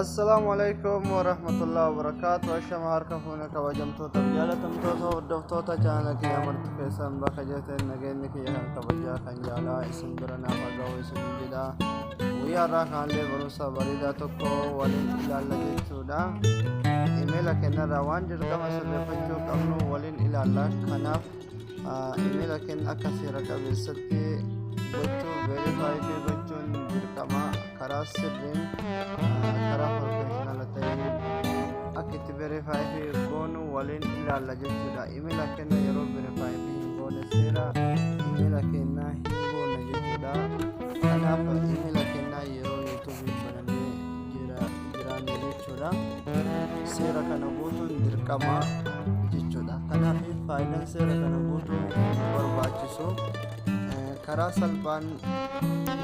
Assalamualaikum warahmatullahi wabarakatuh. Ashama harka fuuna kabajamtoota jaalatamtoota hordoftoota chaanala kiyya marti keessan bakka jirtan nageenyi kiyya kan kabajaa kan jaalaa isin bira naaf ga'u isin jedha. Guyyaa irraa kaanlee barumsa bareedaa tokko waliin ilaalla jechuudha. Imeela kennarraa waan dirqama sirreeffachuu qabnu waliin ilaalla. Kanaaf imeela kenna akka seera qabeessatti gochuu verify gochuun dirqama karaa sirriin karaa professional ta'een akka itti verify goonu waliin ilaalla jechuudha. Imeela kenna yeroo verify goone seera imeela kenna hin goone jechuudha. Kanaaf imeela kenna yeroo YouTube banamee jiraanne jechuudha. Seera kana guutuun dirqama jechuudha. Kanaaf faayidaan seera kana guutuun barbaachisu karaa salphaan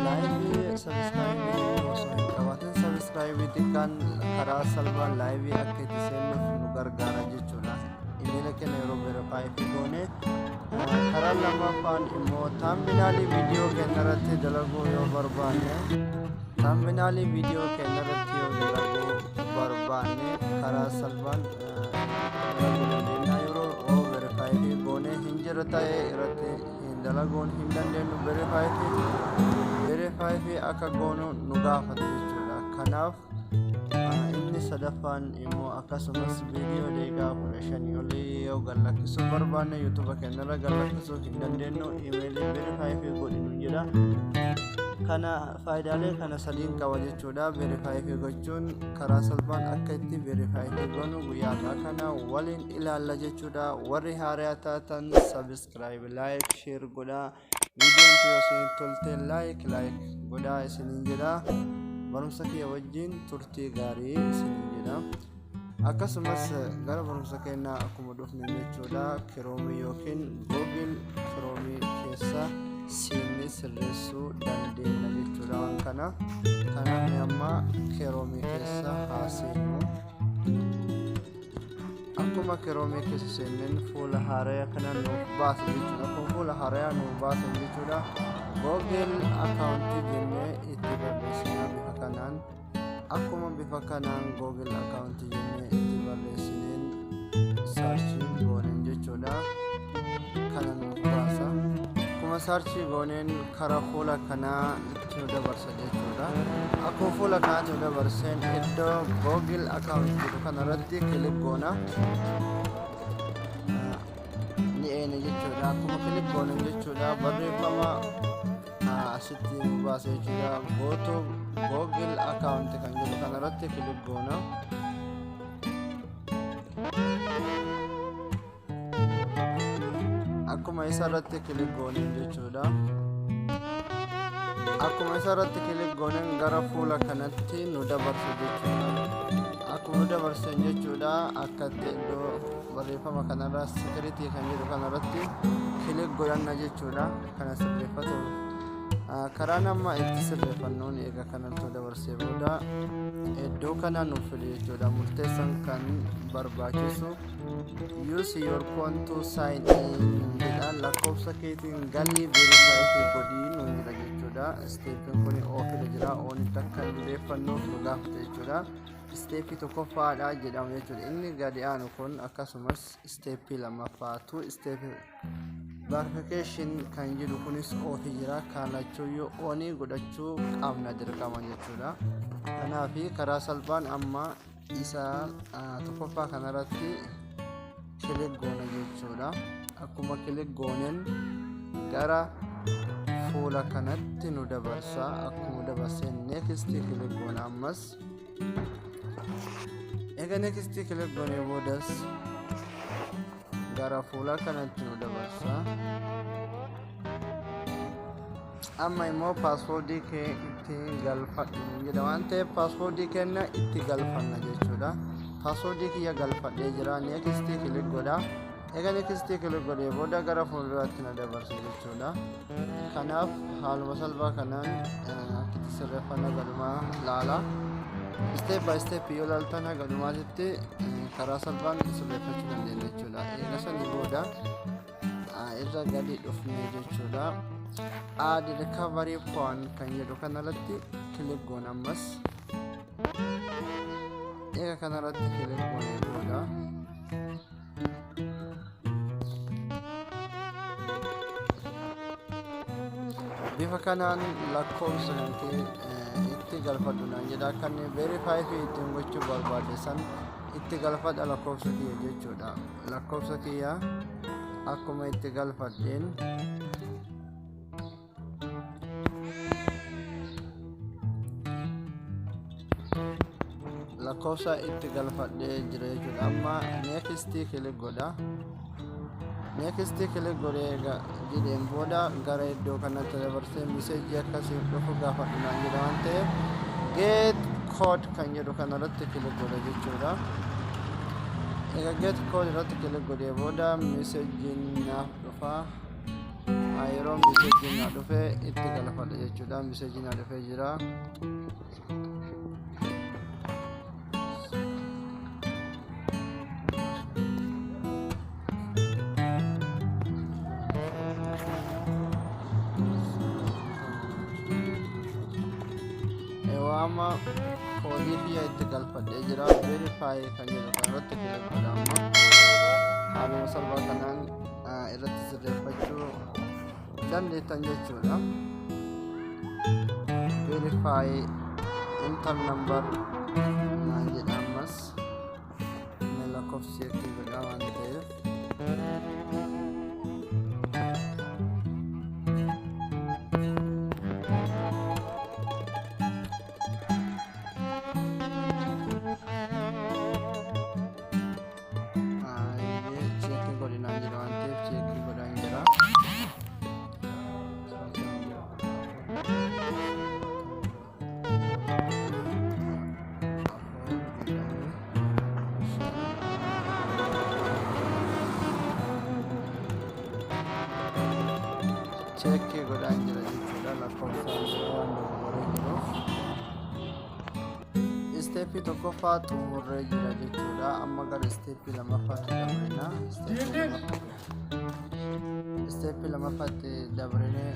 live subscribe osoo hin qabaatin subscribe kan karaa salphaan live akka itti seenuuf nu gargaara jechuudha. Imeela kenna yeroo verify goone karaa lammaffaan immoo thumbnail viidiyoo keenyarratti dalaguu yoo barbaanne thumbnail viidiyoo keenyarratti yoo dalaguu barbaanne karaa salphaan yeroo verify goone hin jiru ta'ee irratti dalagoon hin dandeenyu verify akka goonu nu gaafata jechuudha. Kanaaf inni sadaffaan immoo akkasumas viidiyoo deegaa 15 olii yoo gallakkisuu barbaanne YouTube keenyarra gallakkisuu hin dandeenyu imeelii verify godhinu jedha. Kana faayidaalee kana sadiin qaba jechuudha. Verify gochuun karaa salphaan akka itti verify goonu guyyaa kana waliin ilaalla jechuudha. Warri haaraa taatan subscribe like share godhaa. Viidiyoon isin tolte like godhaa isiniin jedha. Barumsa kiyya wajjin turtii gaarii isiniin jedha. Akkasumas gara barumsa keenyaa akkuma dhufne jechuudha. Chrome yookiin Google Chrome keessa siinii sirreessuu dandeenya jechuudha. Waan kana kanaaf amma Chrome keessa haaseenu akkuma Chrome keessa seenneen fuula haaraa kana nuuf baasa jechuudha. Kun fuula haaraa nuuf baasa jechuudha. Google account jennee itti barreessina bifa kanaan akkuma bifa kanaan Google account jennee itti barreessineen search goonen jechuudha. Kana nuuf baasa. Sarchi gooneen karaa fuula kanaa itti dabarsa jechuudha. Akkuma fuula kanaatti dabarseen iddoo Google account jedhu kanarratti kilik goona ni eene jechuudha. Akkuma kilik goone jechuudha barreeffama asitti nu baasa jechuudha. Go to Google account kan jedhu kanarratti kilik goona. Akkuma isarratti kilik goonen jechuudha. Akkuma isarratti kilik goonen gara fuula kanatti nu dabarsa jechuudha. Akkuma nu dabarsan jechuudha akka iddoo barreeffama kanarra security kan jedhu kanarratti kilik godhanna jechuudha. Kana sirreeffatu karaa nama itti sirreeffannuun eega kanattu dabarsee booda iddoo kana nuuf fide jechuudha. Murteessan kan barbaachisu use your phone to sign in jedha. Lakkoofsa keetiin galii verify godhii nuun jira jechuudha. Steepiin kun oofila jira. Oonitti akka dureeffannuuf nu gaafata jechuudha. Steepii tokkoffaadha jedhama jechuudha. Inni gadi aanu kun akkasumas steepii lammaffaa tu steepii verification kan jedhu kunis oofii jira. Kaalachuu yoo oonii godhachuu qabna dirqama jechuudha. Kanaaf karaa salphaan amma isa tokkoffaa kanarratti kilik goona jechuudha. Akkuma kilik gooneen gara fuula kanatti nu dabarsa. Akkuma dabarseen next kilik goona ammas. Eega next kilik goonee boodas gara fuula kanatti nu dabarsa. Amma immoo paaswoordii kee itti galfadhu jedha waan ta'eef paaswoordii kenna itti galfanna jechuudha. Paaswoordii kiyya galfadhee jira. Next kilik godha. Eega next kilik godhee booda gara fuulduraatti na dabarsa jechuudha. Kanaaf haaluma salphaa kanaan itti sirreeffanna galumaa laala. Step by step yoo laaltan galumaatitti karaa salphaan sirreeffachuu dandeenya jechuudha. Eega sanii booda irra gadi dhufne jechuudha. Add recovery point kan jedhu kanarratti kilik goona ammas. eega kanarratti kilik goonee booda bifa kanaan lakkoofsa kee itti galfadhu naan jedha. Kan verify fi ittiin gochuu barbaade san itti galfadha lakkoofsa kiyya jechuudha. Lakkoofsa kiyya akkuma itti galfadheen lakkoofsa itti galfadhee jira jechuudha. Amma next kilik godha. Next kilik godhee jedheen booda gara iddoo kanatti dabarsee message akkasiin dhufu gaafadhu naan jedha waan ta'eef get code kan jedhu kanarratti kilik godha jechuudha. Egaa get code irratti kilik godhee booda message naaf dhufa. Yeroo message naaf dhufe itti galfadha jechuudha. Message naaf dhufee jira. Amma koodii biyya itti galfadhee jira. Verify kan jedhu kanarratti kilik godha. Amma haaluma salphaa kanaan irratti sirreeffachuu dandeettan jechuudha. Verify enter number naan jedha. Ammas lakkoofsi itti godha waan ta'eef check godhaan jira jechuudha. Lakkoofsaan waan dogoggoree jiruuf isteeppii tokkoffaa xumurree jira jechuudha. Amma gara isteeppii lammaffaatti dabrina. Isteeppii lammaffaatti dabrinee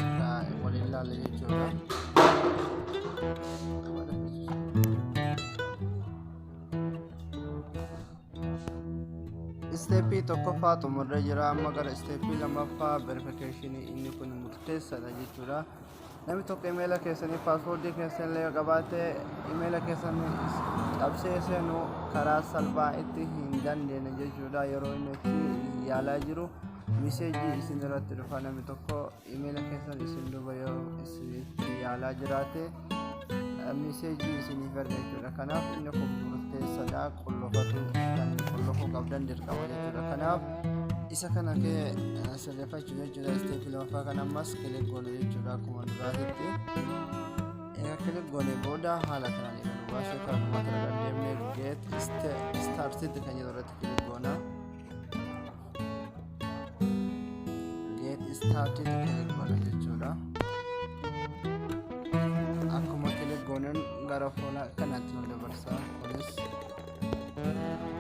waliin ilaalla jechuudha. Isteeppii tokkoffaa xumurree jira. Amma gara isteeppii lammaffaa verification inni kun murteessaadha jechuudha. Namni tokko imeela keessanii paaswoordii keessan illee qabaate imeela keessan cabsee seenuu karaa salphaa itti hin dandeenye jechuudha. Yeroo inni itti yaalaa jiru miseejii isin irratti dhufa. Namni tokko imeela keessan isin duuba yoo itti yaalaa jiraate miseejii isiniif erga jechuudha. Kanaaf inni kun murteessaadha. Qullofuu qabdan dirqama jechuudha. Kanaaf isa kana kee sirreeffachuu jechuudha. Isteeppii lammaffaa kana ammas kilik goone jechuudha. Akkuma duraatitti egaa kilik goone booda haala kanaan eegalu baasee kanuma kana dandeemnee get started kan jedhu irratti kilik goona. Get started kilik goona jechuudha. Akkuma kilik goonen gara fuula kanaatti nu dabarsa. Kunis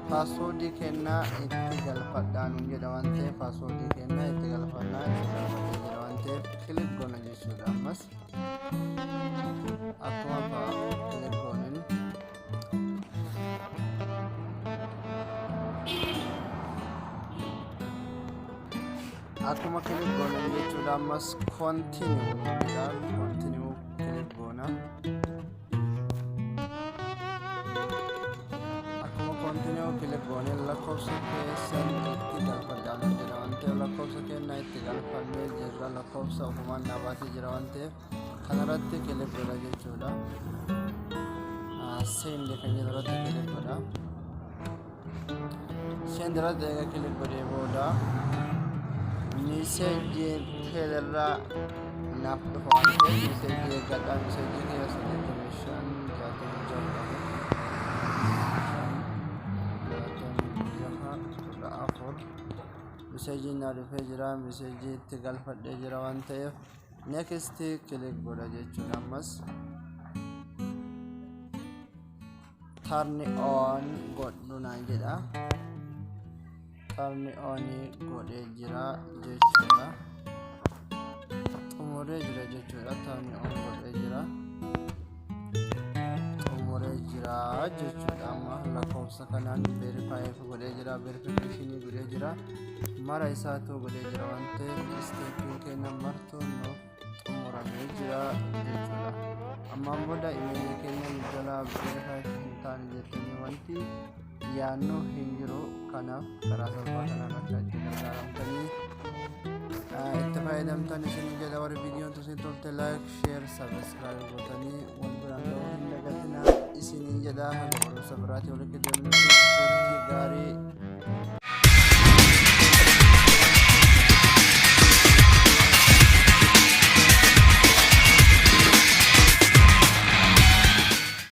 paaswoordii kennaa itti galfadhaa nuun jedha waan ta'eef paaswoordii kennaa itti galfadhaa itti galfadhee jira waan ta'eef kilik goona jechuudha. Ammas akkuma kilik goonen jechuudha. Ammas continue jedha. Continue kilik goona. Kilik goone lakkoofsa keessan itti galfadhaa jedha waan ta'eef lakkoofsa kennaa itti galfannee jirra. Lakkoofsa ofumaan dhaabatee jira waan ta'eef kanarratti kilik godha jechuudha. Send kan jedhu irratti kilik godha. Send irratti egaa kilik godhee booda miseejii keelirraa naaf dhufa waan ta'eef miseejii eeggadhaa. Miseejii keessa 85 message na dhufee jira. Message itti galfadhee jira waan ta'eef next kilik godha jechuudha. Ammas turn on godhu naan jedha. Turn on godhee jira jechuudha. Xumuree jira jechuudha. Turn on godhee jira. Xumuree jira jechuudha. Amma lakkoofsa lakkoofsa kanaan verify godhee jira, verification godhee jira, mara isaatu godhee jira waan ta'eef steepiin keenya martuu nuuf xumuramee jira jechuudha. Ammaan booda imeelii keenya jalaa verify hin taane jettanii wanti yaannoo hin jiru. Kanaaf karaa salphaa kanaan akka itti gargaaramtanii itti fayyadamtan isin jedha. Warri viidiyoon tusin tolte like, share, subscribe gootanii wal biraan ga'uu hin dagatinaa isin jedha. Haga barumsa biraatti walitti deemnutti turtii gaarii